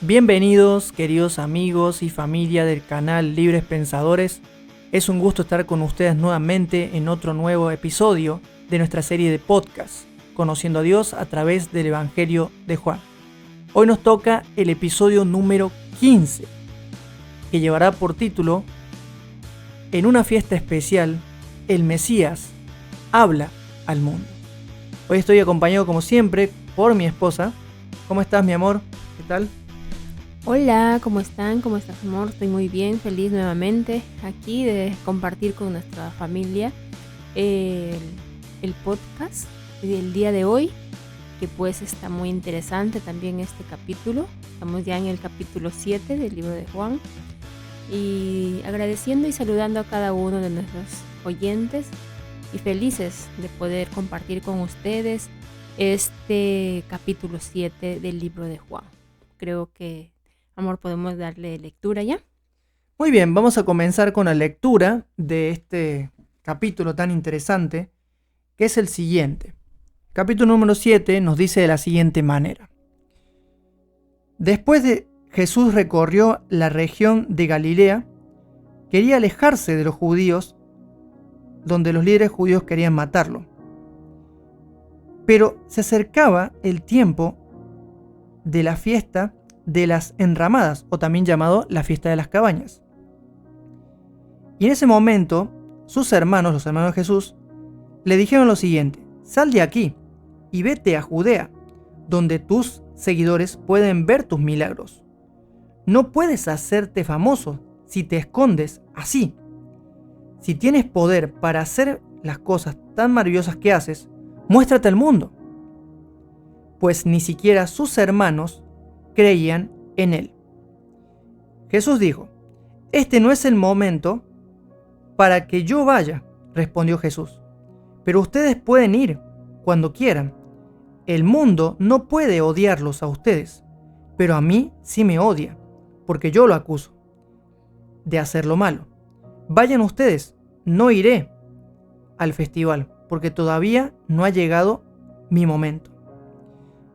Bienvenidos, queridos amigos y familia del canal Libres Pensadores. Es un gusto estar con ustedes nuevamente en otro nuevo episodio de nuestra serie de podcast, Conociendo a Dios a través del Evangelio de Juan. Hoy nos toca el episodio número 15, que llevará por título En una fiesta especial, el Mesías habla al mundo. Hoy estoy acompañado como siempre por mi esposa. ¿Cómo estás, mi amor? ¿Qué tal? Hola, ¿cómo están? ¿Cómo estás, amor? Estoy muy bien, feliz nuevamente aquí de compartir con nuestra familia el podcast del día de hoy, que pues está muy interesante también este capítulo. Estamos ya en el capítulo 7 del libro de Juan y agradeciendo y saludando a cada uno de nuestros oyentes y felices de poder compartir con ustedes este capítulo 7 del libro de Juan. Creo que, amor, podemos darle lectura ya. Muy bien, vamos a comenzar con la lectura de este capítulo tan interesante, que es el siguiente. Capítulo número 7 nos dice de la siguiente manera. Después de Jesús recorrió la región de Galilea, quería alejarse de los judíos, donde los líderes judíos querían matarlo. Pero se acercaba el tiempo de la fiesta de las enramadas, o también llamado la fiesta de las cabañas. Y en ese momento, sus hermanos, los hermanos de Jesús, le dijeron lo siguiente: sal de aquí y vete a Judea, donde tus seguidores pueden ver tus milagros. No puedes hacerte famoso si te escondes así. Si tienes poder para hacer las cosas tan maravillosas que haces, muéstrate al mundo. Pues ni siquiera sus hermanos creían en él. Jesús dijo: este no es el momento para que yo vaya, respondió Jesús, pero ustedes pueden ir cuando quieran. El mundo no puede odiarlos a ustedes, pero a mí sí me odia, porque yo lo acuso de hacer lo malo. Vayan ustedes, no iré al festival, porque todavía no ha llegado mi momento.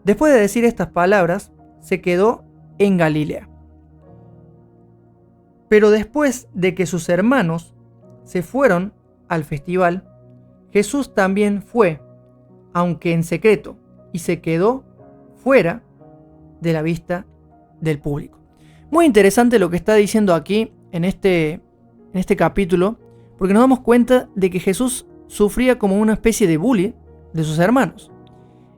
Después de decir estas palabras, se quedó en Galilea. Pero después de que sus hermanos se fueron al festival, Jesús también fue, aunque en secreto, y se quedó fuera de la vista del público. Muy interesante lo que está diciendo aquí en este capítulo, porque nos damos cuenta de que Jesús sufría como una especie de bullying de sus hermanos.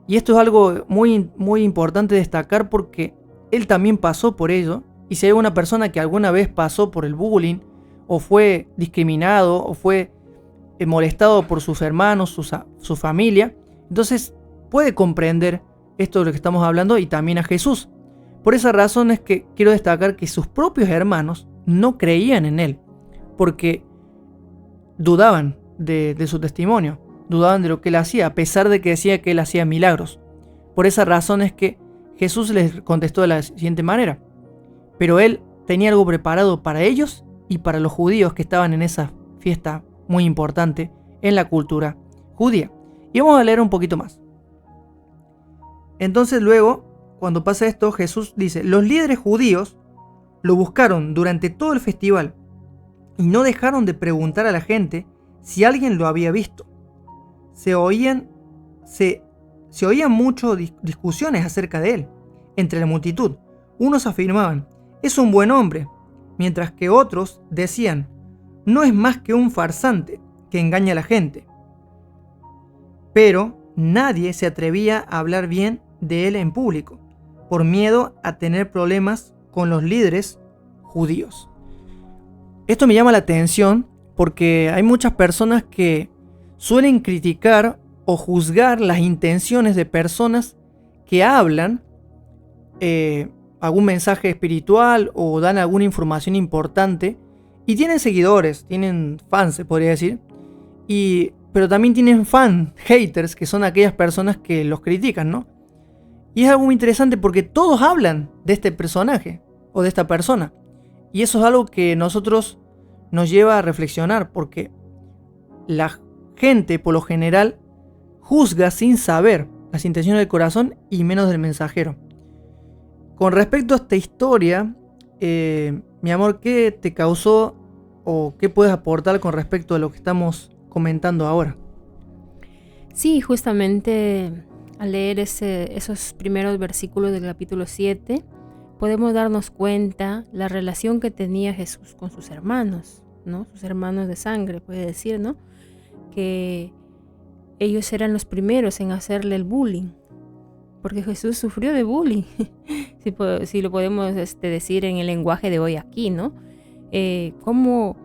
Y esto es algo muy importante destacar, porque él también pasó por ello. Y si hay una persona que alguna vez pasó por el bullying, o fue discriminado, o fue molestado por sus hermanos, su familia, entonces puede comprender esto de lo que estamos hablando, y también a Jesús. Por esa razón es que quiero destacar que sus propios hermanos no creían en él, porque dudaban de su testimonio, dudaban de lo que él hacía, a pesar de que decía que él hacía milagros. Por esa razón es que Jesús les contestó de la siguiente manera: pero él tenía algo preparado para ellos y para los judíos que estaban en esa fiesta muy importante en la cultura judía. Y vamos a leer un poquito más. Entonces luego, cuando pasa esto, Jesús dice: los líderes judíos lo buscaron durante todo el festival y no dejaron de preguntar a la gente si alguien lo había visto. Se oían muchas discusiones acerca de él entre la multitud. Unos afirmaban: es un buen hombre, mientras que otros decían: no es más que un farsante que engaña a la gente. Pero nadie se atrevía a hablar bien de él en público, por miedo a tener problemas con los líderes judíos. Esto me llama la atención porque hay muchas personas que suelen criticar o juzgar las intenciones de personas que hablan algún mensaje espiritual o dan alguna información importante, y tienen seguidores, tienen fans, se podría decir, pero también tienen haters, que son aquellas personas que los critican, ¿no? Y es algo muy interesante porque todos hablan de este personaje o de esta persona, y eso es algo que nosotros nos lleva a reflexionar, porque la gente por lo general juzga sin saber las intenciones del corazón y menos del mensajero. con respecto a esta historia, mi amor, ¿qué te causó o qué puedes aportar con respecto a lo que estamos comentando ahora? Sí, justamente al leer esos primeros versículos del capítulo 7, podemos darnos cuenta la relación que tenía Jesús con sus hermanos, ¿no? Sus hermanos de sangre, puede decir, ¿no? Que ellos eran los primeros en hacerle el bullying, porque Jesús sufrió de bullying, si lo podemos decir en el lenguaje de hoy aquí, ¿no? Cómo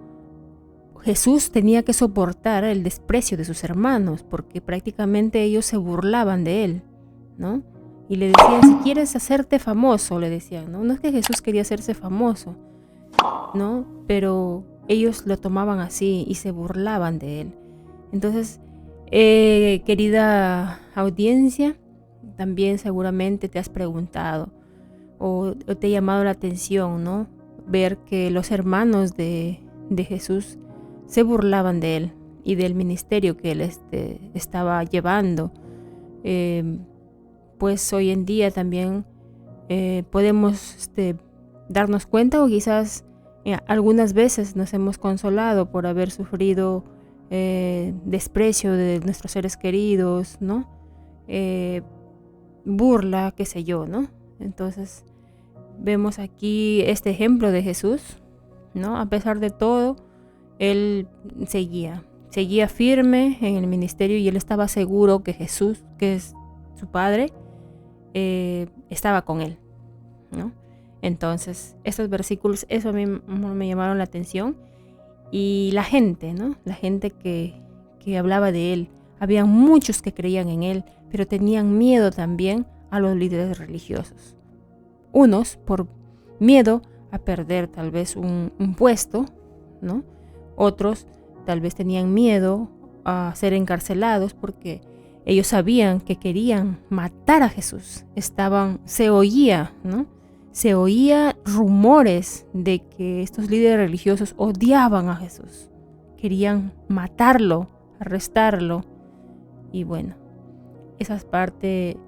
Jesús tenía que soportar el desprecio de sus hermanos, porque prácticamente ellos se burlaban de él, ¿no? Y le decían, si quieres hacerte famoso, le decían, ¿no? No es que Jesús quería hacerse famoso, ¿no? Pero ellos lo tomaban así y se burlaban de él. Entonces, querida audiencia, también seguramente te has preguntado o te ha llamado la atención, ¿no? Ver que los hermanos de Jesús se burlaban de él y del ministerio que él estaba llevando. Pues hoy en día también podemos darnos cuenta, o quizás algunas veces nos hemos consolado por haber sufrido desprecio de nuestros seres queridos, ¿no? Burla, qué sé yo, ¿no? Entonces vemos aquí este ejemplo de Jesús, ¿no? A pesar de todo, él seguía firme en el ministerio y él estaba seguro que Jesús, que es su Padre, estaba con él, ¿no? Entonces, estos versículos, eso a mí me llamaron la atención. Y la gente, ¿no? La gente que hablaba de él. Había muchos que creían en él, pero tenían miedo también a los líderes religiosos. Unos por miedo a perder tal vez un puesto, ¿no? Otros tal vez tenían miedo a ser encarcelados porque ellos sabían que querían matar a Jesús. Se oía, ¿no? Se oía rumores de que estos líderes religiosos odiaban a Jesús. Querían matarlo, arrestarlo. Y bueno, esa parte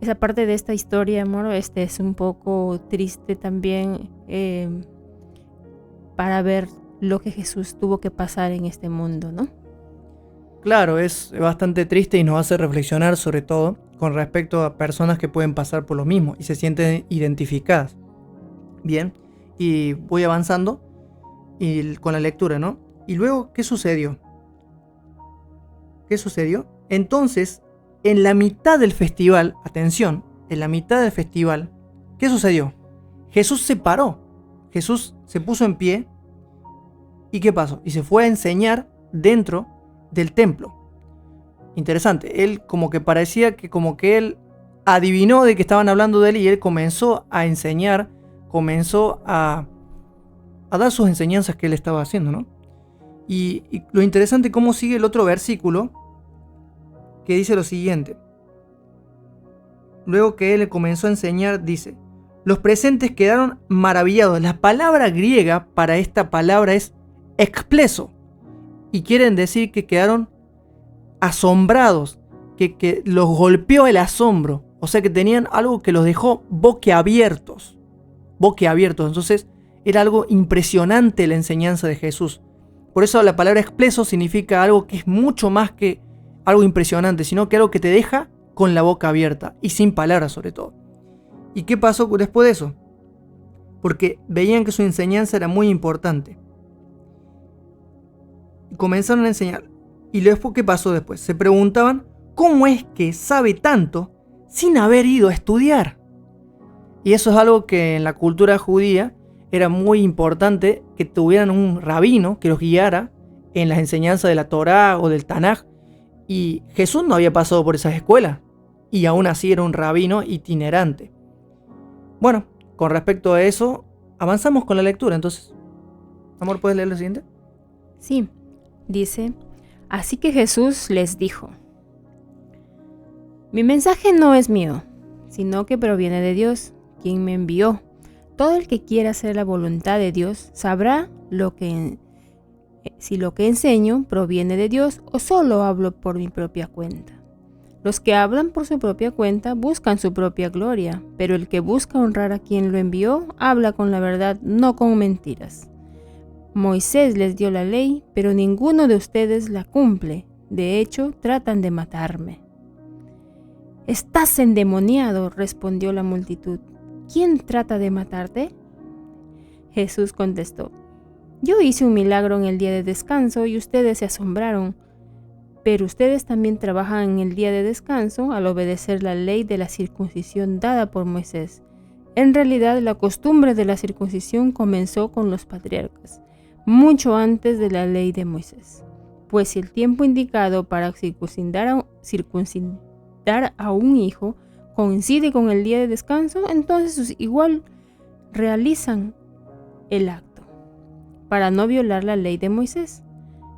de esta historia, amor, es un poco triste también para ver lo que Jesús tuvo que pasar en este mundo, ¿no? Claro, es bastante triste y nos hace reflexionar sobre todo con respecto a personas que pueden pasar por lo mismo y se sienten identificadas. Bien, y voy avanzando con la lectura, ¿no? Y luego, ¿qué sucedió? Entonces, en la mitad del festival, atención, en la mitad del festival, ¿qué sucedió? Jesús se paró, Jesús se puso en pie, ¿y qué pasó? Y se fue a enseñar dentro del templo. Interesante, él como que parecía que él adivinó de que estaban hablando de él y él comenzó a enseñar, comenzó a dar sus enseñanzas que él estaba haciendo, ¿no? Y lo interesante cómo sigue el otro versículo que dice lo siguiente. Luego que él comenzó a enseñar, dice: los presentes quedaron maravillados. La palabra griega para esta palabra es expleso y quieren decir que quedaron asombrados, que los golpeó el asombro, o sea que tenían algo que los dejó boquiabiertos. Entonces era algo impresionante la enseñanza de Jesús. Por eso la palabra expleso significa algo que es mucho más que algo impresionante, sino que algo que te deja con la boca abierta y sin palabras sobre todo. ¿Y qué pasó después de eso? Porque veían que su enseñanza era muy importante. Y comenzaron a enseñar. ¿Y después qué pasó después? Se preguntaban, ¿cómo es que sabe tanto sin haber ido a estudiar? Y eso es algo que en la cultura judía era muy importante, que tuvieran un rabino que los guiara en las enseñanzas de la Torá o del Tanaj. Y Jesús no había pasado por esas escuelas. Y aún así era un rabino itinerante. Bueno, con respecto a eso, avanzamos con la lectura. Entonces, amor, ¿puedes leer lo siguiente? Sí, dice: así que Jesús les dijo: mi mensaje no es mío, sino que proviene de Dios, quien me envió. Todo el que quiera hacer la voluntad de Dios sabrá si lo que enseño proviene de Dios o solo hablo por mi propia cuenta. Los que hablan por su propia cuenta buscan su propia gloria, pero el que busca honrar a quien lo envió habla con la verdad, no con mentiras. Moisés les dio la ley, pero ninguno de ustedes la cumple. De hecho, tratan de matarme. «Estás endemoniado», respondió la multitud. «¿Quién trata de matarte?». Jesús contestó: «Yo hice un milagro en el día de descanso y ustedes se asombraron. Pero ustedes también trabajan en el día de descanso al obedecer la ley de la circuncisión dada por Moisés. En realidad, la costumbre de la circuncisión comenzó con los patriarcas, mucho antes de la ley de Moisés. Pues si el tiempo indicado para circuncidar a un hijo coincide con el día de descanso, entonces igual realizan el acto para no violar la ley de Moisés.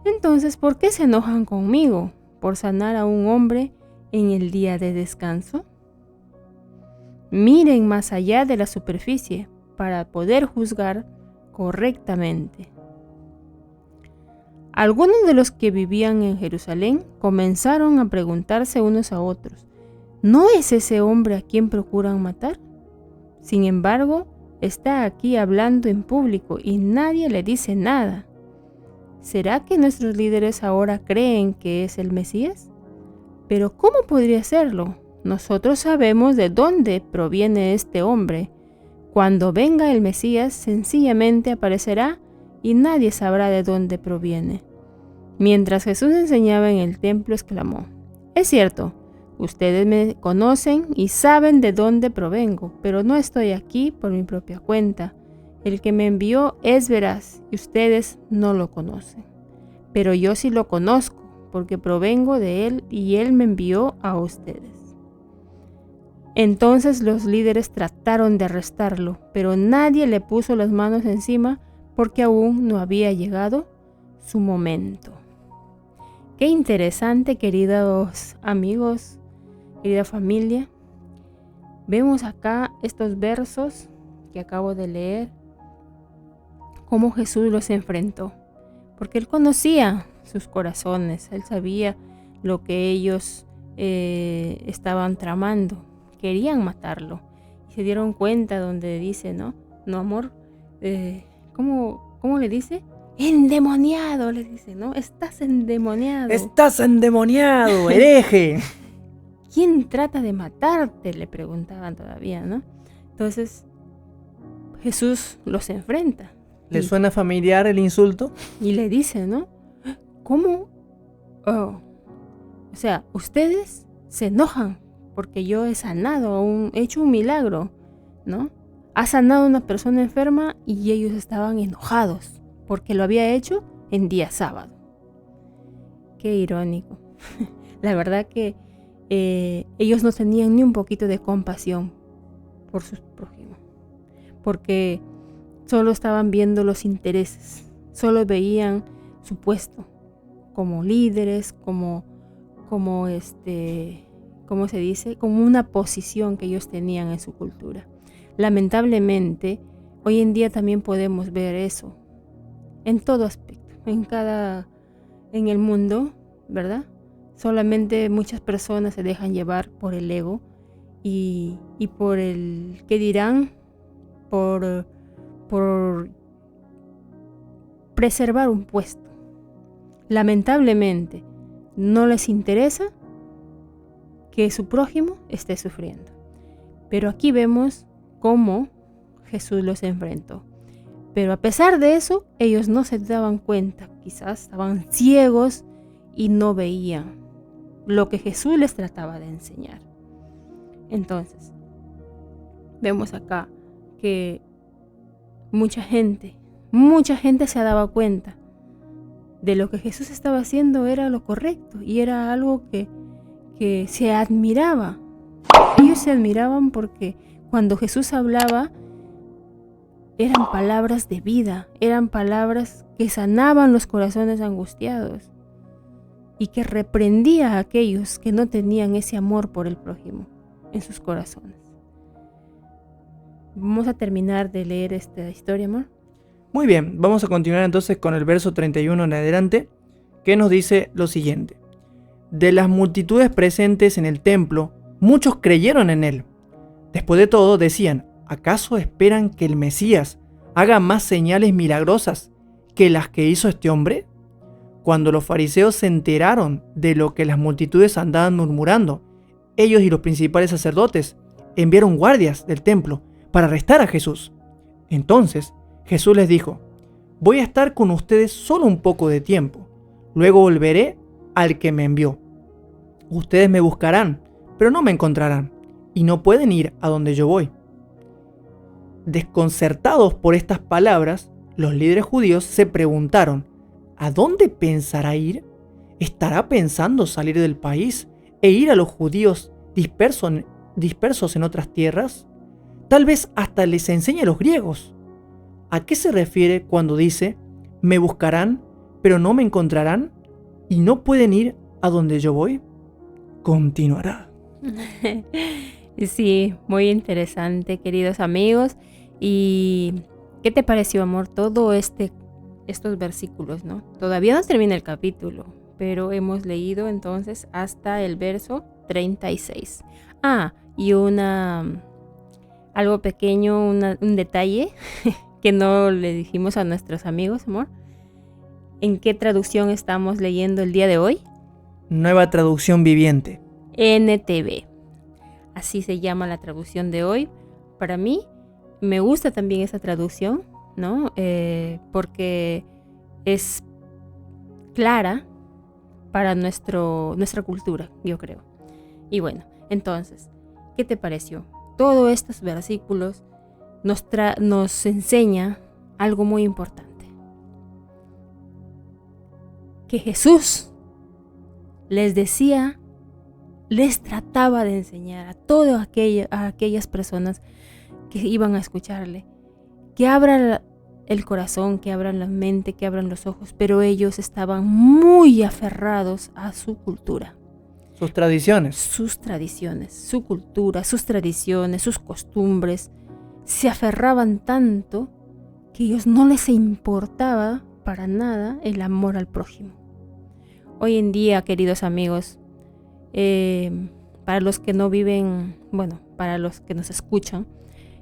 Entonces, ¿por qué se enojan conmigo por sanar a un hombre en el día de descanso? Miren más allá de la superficie para poder juzgar correctamente». Algunos de los que vivían en Jerusalén comenzaron a preguntarse unos a otros: ¿no es ese hombre a quien procuran matar? Sin embargo, está aquí hablando en público y nadie le dice nada. ¿Será que nuestros líderes ahora creen que es el Mesías? Pero ¿cómo podría serlo? Nosotros sabemos de dónde proviene este hombre. Cuando venga el Mesías, sencillamente aparecerá y nadie sabrá de dónde proviene. Mientras Jesús enseñaba en el templo, exclamó: «Es cierto, ustedes me conocen y saben de dónde provengo, pero no estoy aquí por mi propia cuenta. El que me envió es veraz y ustedes no lo conocen. Pero yo sí lo conozco, porque provengo de él y él me envió a ustedes». Entonces los líderes trataron de arrestarlo, pero nadie le puso las manos encima porque aún no había llegado su momento. Qué interesante, queridos amigos, querida familia. Vemos acá estos versos que acabo de leer, cómo Jesús los enfrentó, porque Él conocía sus corazones, Él sabía lo que ellos estaban tramando, querían matarlo, y se dieron cuenta donde dice, no amor, ¿cómo le dice? Endemoniado, le dice, ¿no? Estás endemoniado. Estás endemoniado, hereje. ¿Quién trata de matarte?, le preguntaban todavía, ¿no? Entonces Jesús los enfrenta. ¿Le suena familiar el insulto? Y le dice, ¿no? ¿Cómo? O sea, ustedes se enojan porque yo he sanado, he hecho un milagro, ¿no? Ha sanado a una persona enferma y ellos estaban enojados porque lo había hecho en día sábado. Qué irónico. La verdad que ellos no tenían ni un poquito de compasión por sus prójimos, porque solo estaban viendo los intereses, solo veían su puesto como líderes, como ¿cómo se dice? Como una posición que ellos tenían en su cultura. Lamentablemente, hoy en día también podemos ver eso en todo aspecto, en el mundo, ¿verdad? Solamente muchas personas se dejan llevar por el ego y por el ¿qué dirán? Por preservar un puesto. Lamentablemente, no les interesa que su prójimo esté sufriendo. Pero aquí vemos cómo Jesús los enfrentó. Pero a pesar de eso, ellos no se daban cuenta, quizás estaban ciegos y no veían lo que Jesús les trataba de enseñar. Entonces, vemos acá que mucha gente se daba cuenta de lo que Jesús estaba haciendo era lo correcto y era algo que se admiraba. Ellos se admiraban porque cuando Jesús hablaba eran palabras de vida, eran palabras que sanaban los corazones angustiados y que reprendía a aquellos que no tenían ese amor por el prójimo en sus corazones. Vamos a terminar de leer esta historia, amor. Muy bien, vamos a continuar entonces con el verso 31 en adelante, que nos dice lo siguiente. De las multitudes presentes en el templo, muchos creyeron en él. Después de todo, decían, ¿acaso esperan que el Mesías haga más señales milagrosas que las que hizo este hombre? Cuando los fariseos se enteraron de lo que las multitudes andaban murmurando, ellos y los principales sacerdotes enviaron guardias del templo para arrestar a Jesús. Entonces Jesús les dijo, voy a estar con ustedes solo un poco de tiempo, luego volveré al que me envió. Ustedes me buscarán, pero no me encontrarán, y no pueden ir a donde yo voy. Desconcertados por estas palabras, los líderes judíos se preguntaron, ¿a dónde pensará ir? ¿Estará pensando salir del país e ir a los judíos dispersos en otras tierras? Tal vez hasta les enseñe a los griegos. ¿A qué se refiere cuando dice, me buscarán, pero no me encontrarán, y no pueden ir a donde yo voy? Continuará. Sí, muy interesante, queridos amigos. ¿Y qué te pareció, amor, todo estos versículos, ¿no? Todavía no termina el capítulo, pero hemos leído entonces hasta el verso 36. Y algo pequeño, un detalle que no le dijimos a nuestros amigos, amor. ¿En qué traducción estamos leyendo el día de hoy? Nueva Traducción Viviente. NTV. Así se llama la traducción de hoy. Para mí me gusta también esa traducción, ¿no? Porque es clara para nuestra cultura, yo creo. Y bueno, entonces, ¿qué te pareció? Todos estos versículos nos enseña algo muy importante. Que Jesús les trataba de enseñar a todas aquellas personas que iban a escucharle, que abran el corazón, que abran la mente, que abran los ojos, pero ellos estaban muy aferrados a su cultura. Sus tradiciones. Su cultura, sus tradiciones, sus costumbres. Se aferraban tanto que a ellos no les importaba para nada el amor al prójimo. Hoy en día, queridos amigos, para los que no viven, para los que nos escuchan,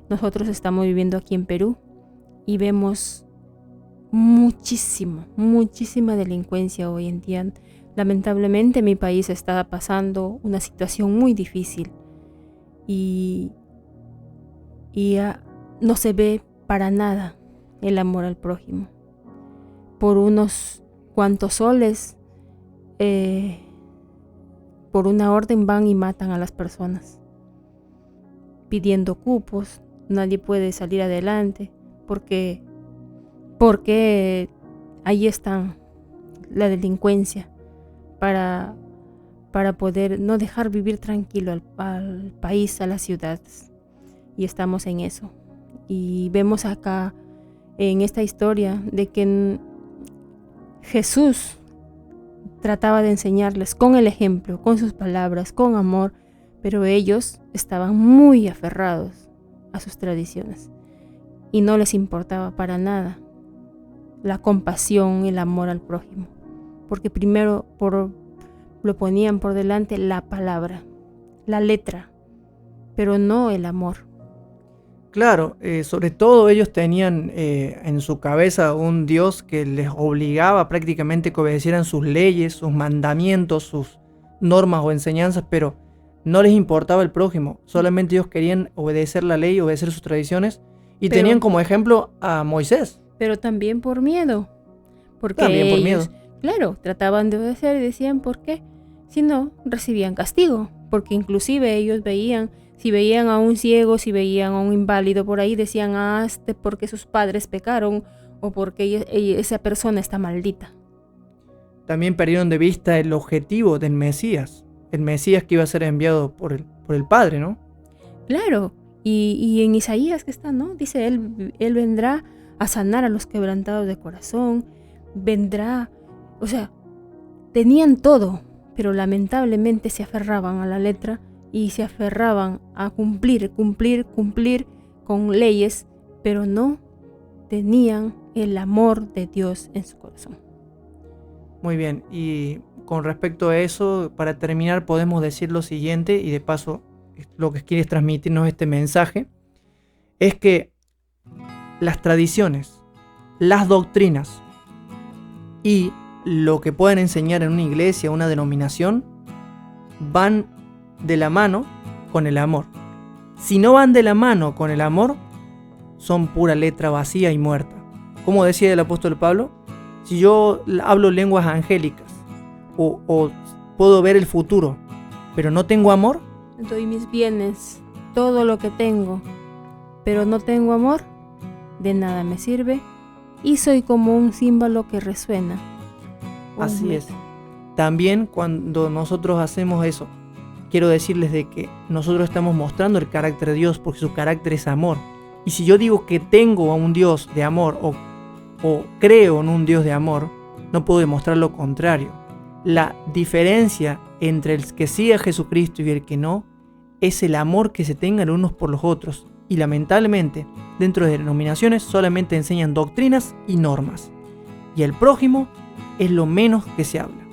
nosotros estamos viviendo aquí en Perú y vemos muchísima delincuencia hoy en día. Lamentablemente mi país está pasando una situación muy difícil y no se ve para nada el amor al prójimo. Por unos cuantos soles, por una orden van y matan a las personas, pidiendo cupos. Nadie puede salir adelante porque ahí está la delincuencia para poder no dejar vivir tranquilo al país, a las ciudades. Y estamos en eso. Y vemos acá en esta historia de que Jesús trataba de enseñarles con el ejemplo, con sus palabras, con amor, pero ellos estaban muy aferrados a sus tradiciones y no les importaba para nada la compasión, el amor al prójimo, porque primero lo ponían por delante la palabra, la letra, pero no el amor. Claro, sobre todo ellos tenían en su cabeza un Dios que les obligaba prácticamente que obedecieran sus leyes, sus mandamientos, sus normas o enseñanzas, pero no les importaba el prójimo. Solamente ellos querían obedecer la ley, obedecer sus tradiciones y tenían como ejemplo a Moisés. Pero también por miedo. Porque también por ellos, miedo. Claro, trataban de obedecer y decían ¿por qué? Si no, recibían castigo. Porque inclusive ellos si veían a un ciego, si veían a un inválido por ahí, decían, porque sus padres pecaron o porque esa persona está maldita. También perdieron de vista el objetivo del Mesías, el Mesías que iba a ser enviado por el Padre, ¿no? Claro, y en Isaías que está, ¿no? Dice, él vendrá a sanar a los quebrantados de corazón, vendrá, o sea, tenían todo, pero lamentablemente se aferraban a la letra y se aferraban a cumplir con leyes, pero no tenían el amor de Dios en su corazón. Muy bien, y con respecto a eso, para terminar podemos decir lo siguiente, y de paso lo que quieres transmitirnos este mensaje, es que las tradiciones, las doctrinas y lo que puedan enseñar en una iglesia, una denominación, van de la mano con el amor. Si no van de la mano con el amor, son pura letra vacía y muerta. Como decía el apóstol Pablo, si yo hablo lenguas angélicas o puedo ver el futuro, pero no tengo amor, Doy mis bienes, todo lo que tengo, pero no tengo amor, de nada me sirve y soy como un címbalo que resuena. así es. También cuando nosotros hacemos eso, quiero decirles de que nosotros estamos mostrando el carácter de Dios, porque su carácter es amor. Y si yo digo que tengo a un Dios de amor o creo en un Dios de amor, no puedo demostrar lo contrario. La diferencia entre el que sigue a Jesucristo y el que no es el amor que se tengan unos por los otros. Y lamentablemente, dentro de denominaciones solamente enseñan doctrinas y normas. Y el prójimo es lo menos que se habla.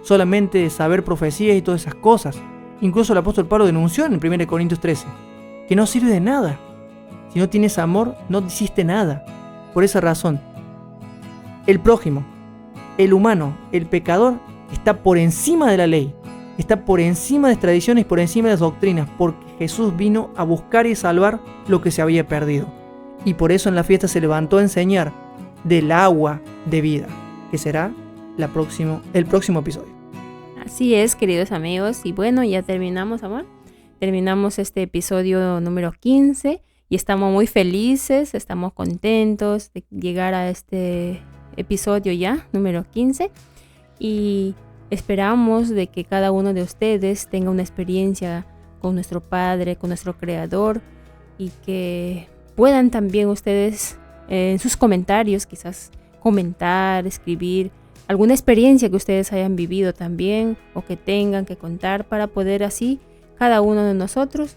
Solamente saber profecías y todas esas cosas. Incluso el apóstol Pablo denunció en 1 Corintios 13 que no sirve de nada. Si no tienes amor, no hiciste nada. Por esa razón, el prójimo, el humano, el pecador, está por encima de la ley. Está por encima de las tradiciones, por encima de las doctrinas, porque Jesús vino a buscar y salvar lo que se había perdido. Y por eso en la fiesta se levantó a enseñar del agua de vida, que será el próximo episodio. Así es, queridos amigos. Y bueno, ya terminamos, amor. Terminamos este episodio número 15 y estamos muy felices, estamos contentos de llegar a este episodio ya, número 15. Y esperamos de que cada uno de ustedes tenga una experiencia con nuestro Padre, con nuestro Creador, y que puedan también ustedes en sus comentarios quizás comentar, escribir alguna experiencia que ustedes hayan vivido también o que tengan que contar, para poder así cada uno de nosotros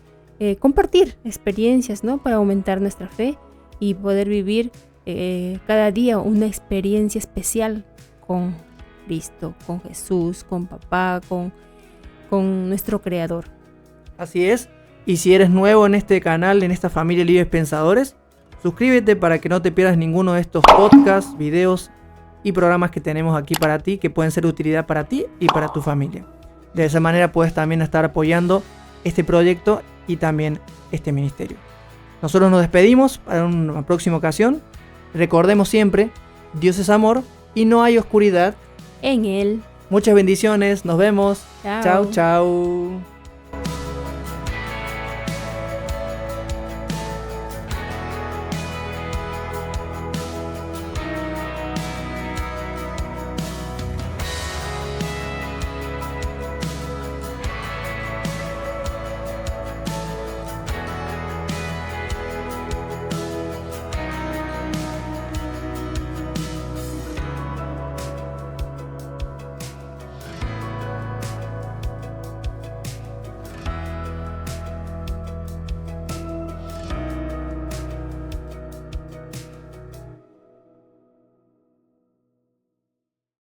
compartir experiencias, ¿no? Para aumentar nuestra fe y poder vivir cada día una experiencia especial con Cristo, con Jesús, con papá, con nuestro Creador. Así es, y si eres nuevo en este canal, en esta familia Libres Pensadores, suscríbete para que no te pierdas ninguno de estos podcasts, videos y programas que tenemos aquí para ti, que pueden ser de utilidad para ti y para tu familia. De esa manera puedes también estar apoyando este proyecto y también este ministerio. Nosotros nos despedimos para una próxima ocasión. Recordemos siempre, Dios es amor y no hay oscuridad En Él. Muchas bendiciones, nos vemos. Chao. Chao, chao.